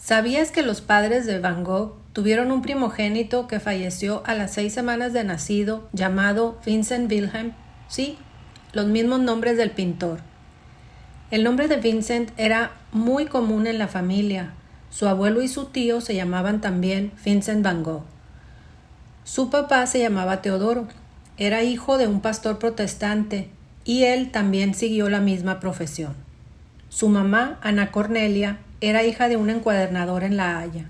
¿Sabías que los padres de Van Gogh tuvieron un primogénito que falleció a las 6 semanas de nacido, llamado Vincent Wilhelm? Sí, los mismos nombres del pintor. El nombre de Vincent era muy común en la familia. Su abuelo y su tío se llamaban también Vincent Van Gogh. Su papá se llamaba Teodoro. Era hijo de un pastor protestante y él también siguió la misma profesión. Su mamá, Ana Cornelia, era hija de un encuadernador en La Haya.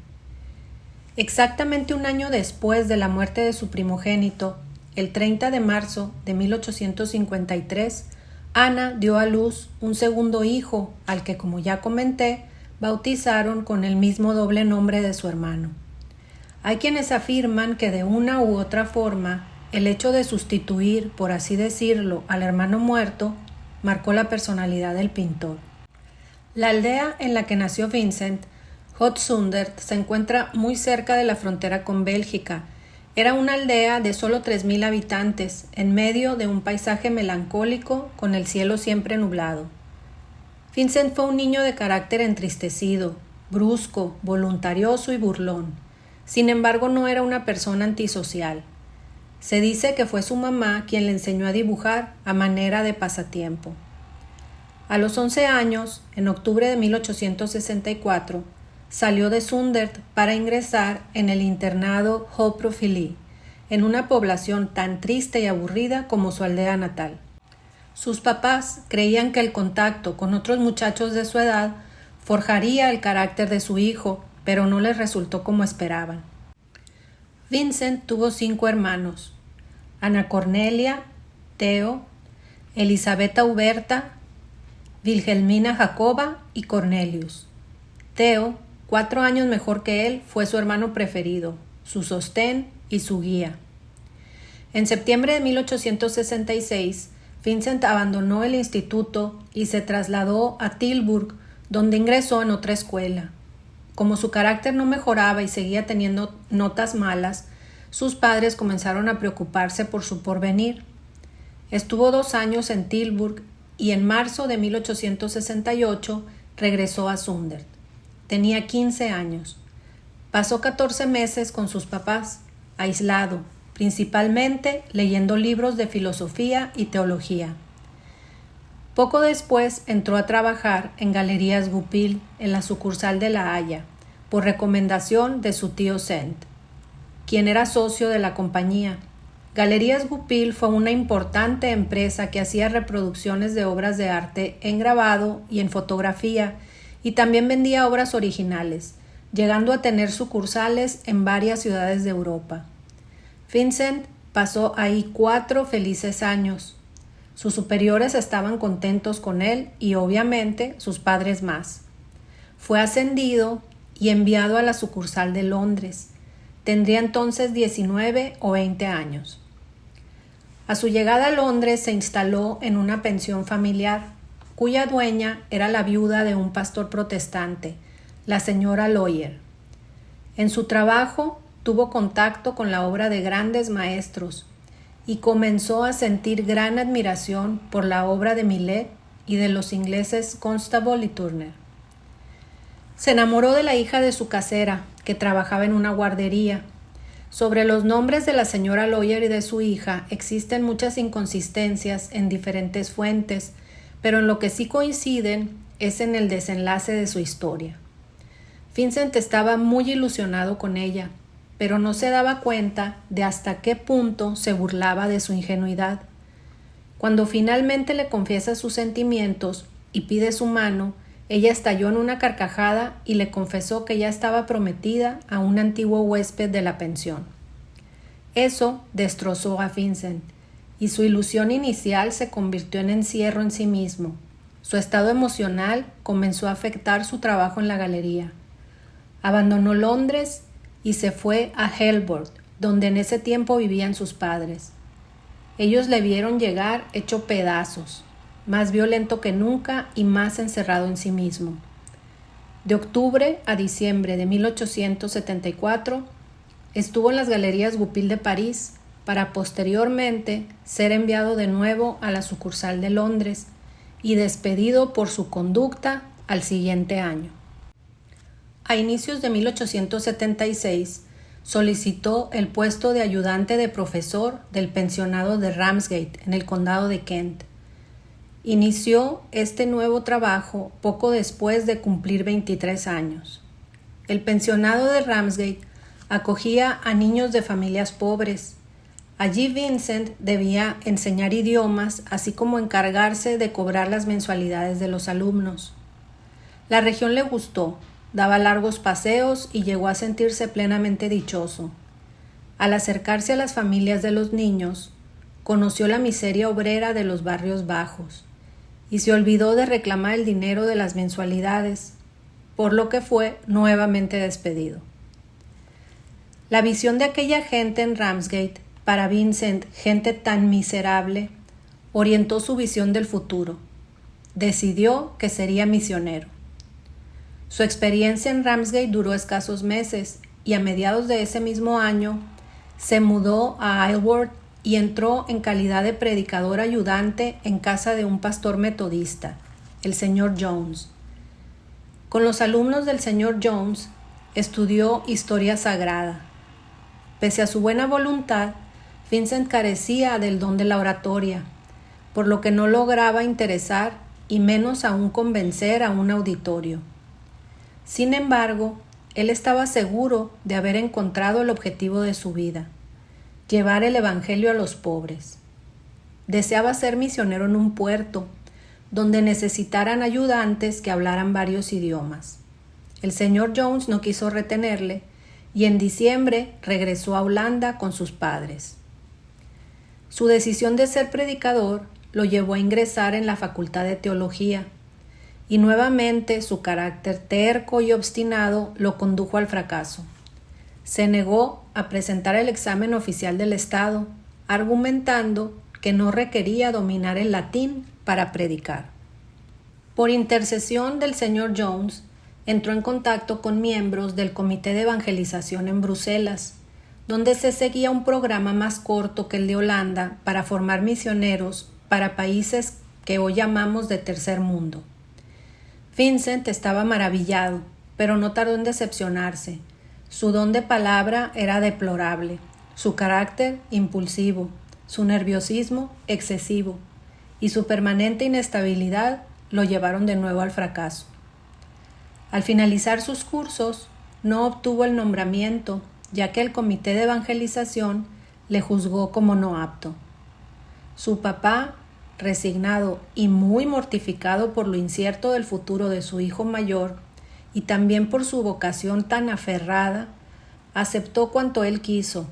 Exactamente un año después de la muerte de su primogénito, el 30 de marzo de 1853, Ana dio a luz un segundo hijo, al que, como ya comenté, bautizaron con el mismo doble nombre de su hermano. Hay quienes afirman que de una u otra forma, el hecho de sustituir, por así decirlo, al hermano muerto, marcó la personalidad del pintor. La aldea en la que nació Vincent, Hoogzundert, se encuentra muy cerca de la frontera con Bélgica. Era una aldea de solo 3,000 habitantes, en medio de un paisaje melancólico con el cielo siempre nublado. Vincent fue un niño de carácter entristecido, brusco, voluntarioso y burlón. Sin embargo, no era una persona antisocial. Se dice que fue su mamá quien le enseñó a dibujar a manera de pasatiempo. A los 11 años, en octubre de 1864, salió de Zundert para ingresar en el internado Hoogprofilie, en una población tan triste y aburrida como su aldea natal. Sus papás creían que el contacto con otros muchachos de su edad forjaría el carácter de su hijo, pero no les resultó como esperaban. Vincent tuvo 5 hermanos: Ana Cornelia, Theo, Elisabetta Huberta, Wilhelmina Jacoba y Cornelius. Theo, 4 años mejor que él, fue su hermano preferido, su sostén y su guía. En septiembre de 1866, Vincent abandonó el instituto y se trasladó a Tilburg, donde ingresó en otra escuela. Como su carácter no mejoraba y seguía teniendo notas malas, sus padres comenzaron a preocuparse por su porvenir. Estuvo 2 años en Tilburg y en marzo de 1868 regresó a Zundert. Tenía 15 años. Pasó 14 meses con sus papás, aislado, principalmente leyendo libros de filosofía y teología. Poco después entró a trabajar en Galerías Goupil, en la sucursal de La Haya, por recomendación de su tío Sent, quien era socio de la compañía. Galerías Goupil fue una importante empresa que hacía reproducciones de obras de arte en grabado y en fotografía, y también vendía obras originales, llegando a tener sucursales en varias ciudades de Europa. Vincent pasó ahí 4 felices años. Sus superiores estaban contentos con él y obviamente sus padres más. Fue ascendido y enviado a la sucursal de Londres. Tendría entonces 19 o 20 años. A su llegada a Londres se instaló en una pensión familiar, cuya dueña era la viuda de un pastor protestante, la señora Loyer. En su trabajo tuvo contacto con la obra de grandes maestros y comenzó a sentir gran admiración por la obra de Millet y de los ingleses Constable y Turner. Se enamoró de la hija de su casera, que trabajaba en una guardería. Sobre los nombres de la señora Loyer y de su hija existen muchas inconsistencias en diferentes fuentes, pero en lo que sí coinciden es en el desenlace de su historia. Vincent estaba muy ilusionado con ella, pero no se daba cuenta de hasta qué punto se burlaba de su ingenuidad. Cuando finalmente le confiesa sus sentimientos y pide su mano, ella estalló en una carcajada y le confesó que ya estaba prometida a un antiguo huésped de la pensión. Eso destrozó a Vincent, y su ilusión inicial se convirtió en encierro en sí mismo. Su estado emocional comenzó a afectar su trabajo en la galería. Abandonó Londres y se fue a Helvoort, donde en ese tiempo vivían sus padres. Ellos le vieron llegar hecho pedazos, más violento que nunca y más encerrado en sí mismo. De octubre a diciembre de 1874 estuvo en las Galerías Goupil de París para posteriormente ser enviado de nuevo a la sucursal de Londres y despedido por su conducta al siguiente año. A inicios de 1876, solicitó el puesto de ayudante de profesor del pensionado de Ramsgate, en el condado de Kent. Inició este nuevo trabajo poco después de cumplir 23 años. El pensionado de Ramsgate acogía a niños de familias pobres. Allí Vincent debía enseñar idiomas, así como encargarse de cobrar las mensualidades de los alumnos. La región le gustó, daba largos paseos y llegó a sentirse plenamente dichoso. Al acercarse a las familias de los niños, conoció la miseria obrera de los barrios bajos y se olvidó de reclamar el dinero de las mensualidades, por lo que fue nuevamente despedido. La visión de aquella gente en Ramsgate, para Vincent, gente tan miserable, orientó su visión del futuro. Decidió que sería misionero. Su experiencia en Ramsgate duró escasos meses y a mediados de ese mismo año se mudó a Isleworth y entró en calidad de predicador ayudante en casa de un pastor metodista, el señor Jones. Con los alumnos del señor Jones estudió historia sagrada. Pese a su buena voluntad, Vincent carecía del don de la oratoria, por lo que no lograba interesar y menos aún convencer a un auditorio. Sin embargo, él estaba seguro de haber encontrado el objetivo de su vida: llevar el evangelio a los pobres. Deseaba ser misionero en un puerto, donde necesitaran ayudantes que hablaran varios idiomas. El señor Jones no quiso retenerle y en diciembre regresó a Holanda con sus padres. Su decisión de ser predicador lo llevó a ingresar en la Facultad de Teología, y nuevamente su carácter terco y obstinado lo condujo al fracaso. Se negó a presentar el examen oficial del Estado, argumentando que no requería dominar el latín para predicar. Por intercesión del señor Jones, entró en contacto con miembros del Comité de Evangelización en Bruselas, donde se seguía un programa más corto que el de Holanda para formar misioneros para países que hoy llamamos de tercer mundo. Vincent estaba maravillado, pero no tardó en decepcionarse. Su don de palabra era deplorable, su carácter impulsivo, su nerviosismo excesivo y su permanente inestabilidad lo llevaron de nuevo al fracaso. Al finalizar sus cursos, no obtuvo el nombramiento, ya que el comité de evangelización le juzgó como no apto. Su papá, resignado y muy mortificado por lo incierto del futuro de su hijo mayor y también por su vocación tan aferrada, aceptó cuanto él quiso,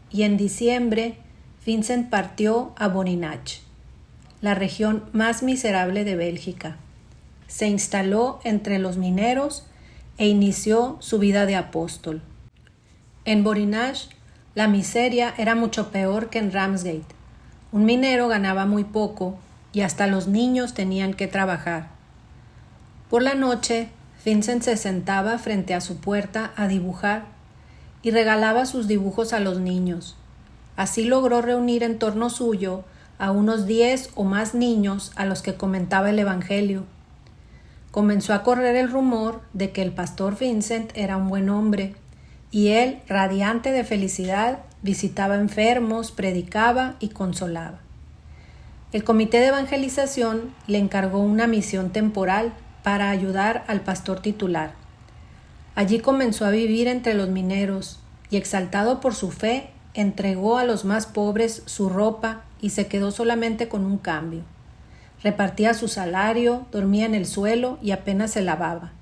y en diciembre Vincent partió a Boninach, la región más miserable de Bélgica. Se instaló entre los mineros e inició su vida de apóstol. En Boninach, la miseria era mucho peor que en Ramsgate. Un minero ganaba muy poco y hasta los niños tenían que trabajar. Por la noche, Vincent se sentaba frente a su puerta a dibujar y regalaba sus dibujos a los niños. Así logró reunir en torno suyo a unos 10 o más niños a los que comentaba el Evangelio. Comenzó a correr el rumor de que el pastor Vincent era un buen hombre, y él, radiante de felicidad, visitaba enfermos, predicaba y consolaba. El comité de evangelización le encargó una misión temporal para ayudar al pastor titular. Allí comenzó a vivir entre los mineros y, exaltado por su fe, entregó a los más pobres su ropa y se quedó solamente con un cambio. Repartía su salario, dormía en el suelo y apenas se lavaba.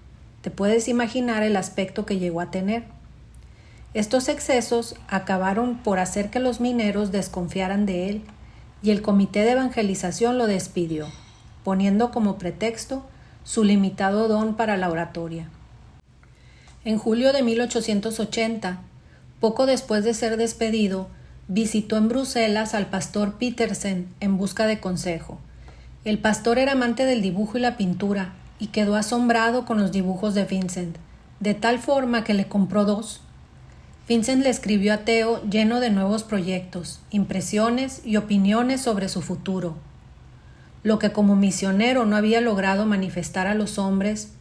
Te puedes imaginar el aspecto que llegó a tener. Estos excesos acabaron por hacer que los mineros desconfiaran de él, y el comité de evangelización lo despidió, poniendo como pretexto su limitado don para la oratoria. En julio de 1880, poco después de ser despedido, visitó en Bruselas al pastor Petersen en busca de consejo. El pastor era amante del dibujo y la pintura, y quedó asombrado con los dibujos de Vincent, de tal forma que le compró 2. Vincent le escribió a Theo lleno de nuevos proyectos, impresiones y opiniones sobre su futuro. Lo que como misionero no había logrado manifestar a los hombres,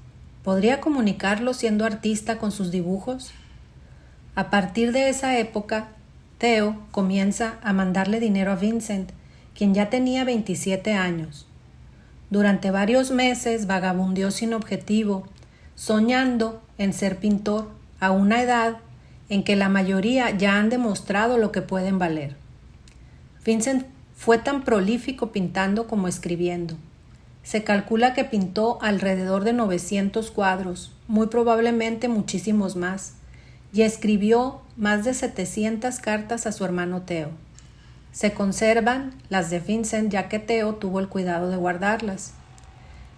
¿Podría comunicarlo siendo artista con sus dibujos? A partir de esa época, Theo comienza a mandarle dinero a Vincent, quien ya tenía 27 años. Durante varios meses vagabundeó sin objetivo, soñando en ser pintor a una edad en que la mayoría ya han demostrado lo que pueden valer. Vincent fue tan prolífico pintando como escribiendo. Se calcula que pintó alrededor de 900 cuadros, muy probablemente muchísimos más, y escribió más de 700 cartas a su hermano Theo. Se conservan las de Vincent ya que Theo tuvo el cuidado de guardarlas.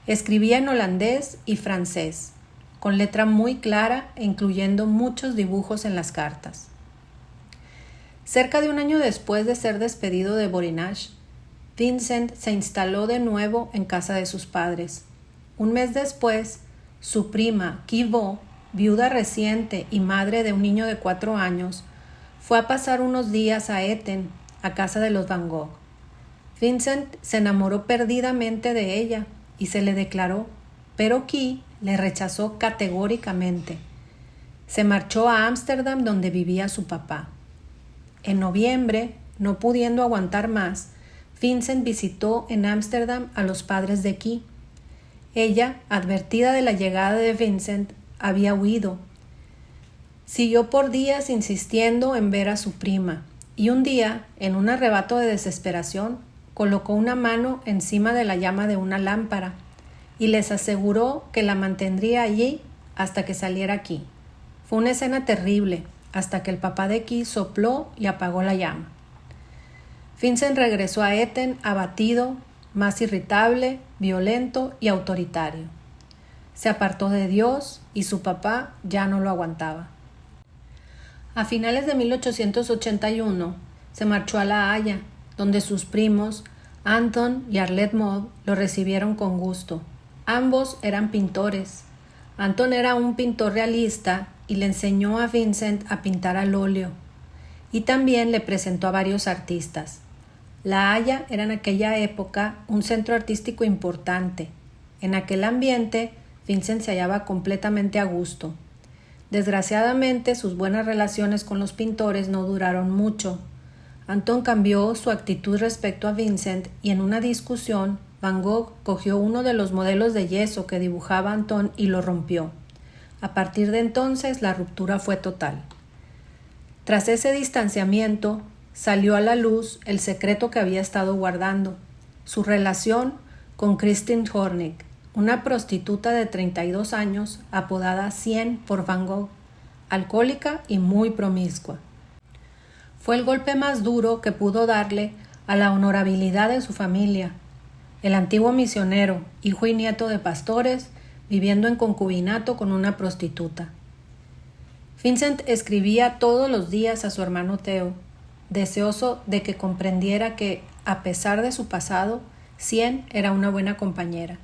Escribía en holandés y francés, con letra muy clara e incluyendo muchos dibujos en las cartas. Cerca de un año después de ser despedido de Vorinage, Vincent se instaló de nuevo en casa de sus padres. Un mes después, su prima, Kivo, viuda reciente y madre de un niño de 4 años, fue a pasar unos días a Etten, a casa de los Van Gogh. Vincent se enamoró perdidamente de ella y se le declaró, pero Key le rechazó categóricamente. Se marchó a Ámsterdam donde vivía su papá. En noviembre, no pudiendo aguantar más, Vincent visitó en Ámsterdam a los padres de Key. Ella, advertida de la llegada de Vincent, había huido. Siguió por días insistiendo en ver a su prima, y un día, en un arrebato de desesperación, colocó una mano encima de la llama de una lámpara y les aseguró que la mantendría allí hasta que saliera Key. Fue una escena terrible, hasta que el papá de Key sopló y apagó la llama. Vincent regresó a Etten abatido, más irritable, violento y autoritario. Se apartó de Dios y su papá ya no lo aguantaba. A finales de 1881 se marchó a La Haya, donde sus primos, Anton y Arlette Maud, lo recibieron con gusto. Ambos eran pintores. Anton era un pintor realista y le enseñó a Vincent a pintar al óleo. Y también le presentó a varios artistas. La Haya era en aquella época un centro artístico importante. En aquel ambiente, Vincent se hallaba completamente a gusto. Desgraciadamente, sus buenas relaciones con los pintores no duraron mucho. Anton cambió su actitud respecto a Vincent y en una discusión, Van Gogh cogió uno de los modelos de yeso que dibujaba Anton y lo rompió. A partir de entonces, la ruptura fue total. Tras ese distanciamiento, salió a la luz el secreto que había estado guardando, su relación con Christine Hornig, una prostituta de 32 años apodada 100 por Van Gogh, alcohólica y muy promiscua. Fue el golpe más duro que pudo darle a la honorabilidad de su familia. El antiguo misionero, hijo y nieto de pastores, viviendo en concubinato con una prostituta. Vincent escribía todos los días a su hermano Theo, deseoso de que comprendiera que, a pesar de su pasado, 100 era una buena compañera.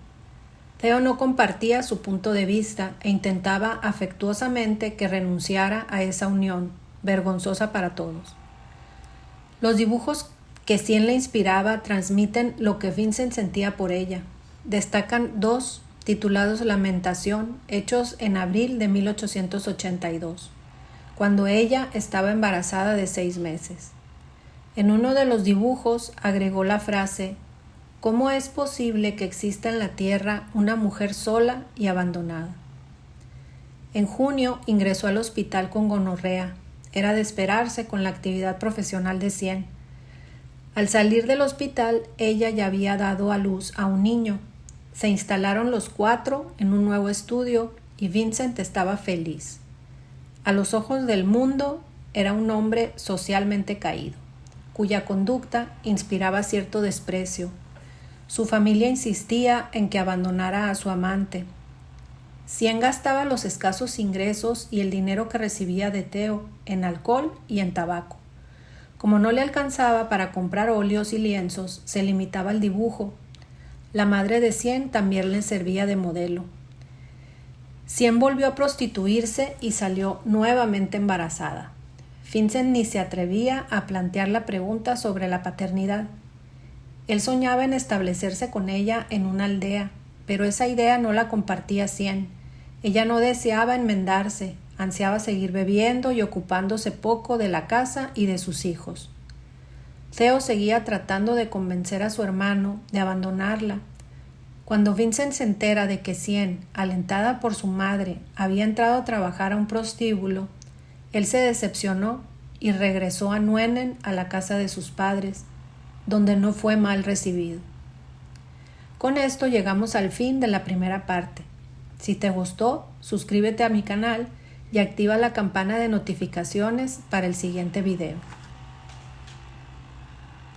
Theo no compartía su punto de vista e intentaba afectuosamente que renunciara a esa unión, vergonzosa para todos. Los dibujos que 100 le inspiraba transmiten lo que Vincent sentía por ella. Destacan 2, titulados Lamentación, hechos en abril de 1882, cuando ella estaba embarazada de 6 meses. En uno de los dibujos agregó la frase: ¿cómo es posible que exista en la tierra una mujer sola y abandonada? En junio ingresó al hospital con gonorrea. Era de esperarse con la actividad profesional de 100. Al salir del hospital, ella ya había dado a luz a un niño. Se instalaron los 4 en un nuevo estudio y Vincent estaba feliz. A los ojos del mundo, era un hombre socialmente caído, cuya conducta inspiraba cierto desprecio. Su familia insistía en que abandonara a su amante. 100 gastaba los escasos ingresos y el dinero que recibía de Theo en alcohol y en tabaco. Como no le alcanzaba para comprar óleos y lienzos, se limitaba al dibujo. La madre de 100 también le servía de modelo. 100 volvió a prostituirse y salió nuevamente embarazada. Vincent ni se atrevía a plantear la pregunta sobre la paternidad. Él soñaba en establecerse con ella en una aldea, pero esa idea no la compartía 100. Ella no deseaba enmendarse, ansiaba seguir bebiendo y ocupándose poco de la casa y de sus hijos. Theo seguía tratando de convencer a su hermano de abandonarla. Cuando Vincent se entera de que Cien, alentada por su madre, había entrado a trabajar a un prostíbulo, él se decepcionó y regresó a Nuenen, a la casa de sus padres, donde no fue mal recibido. Con esto llegamos al fin de la primera parte. Si te gustó, suscríbete a mi canal y activa la campana de notificaciones para el siguiente video.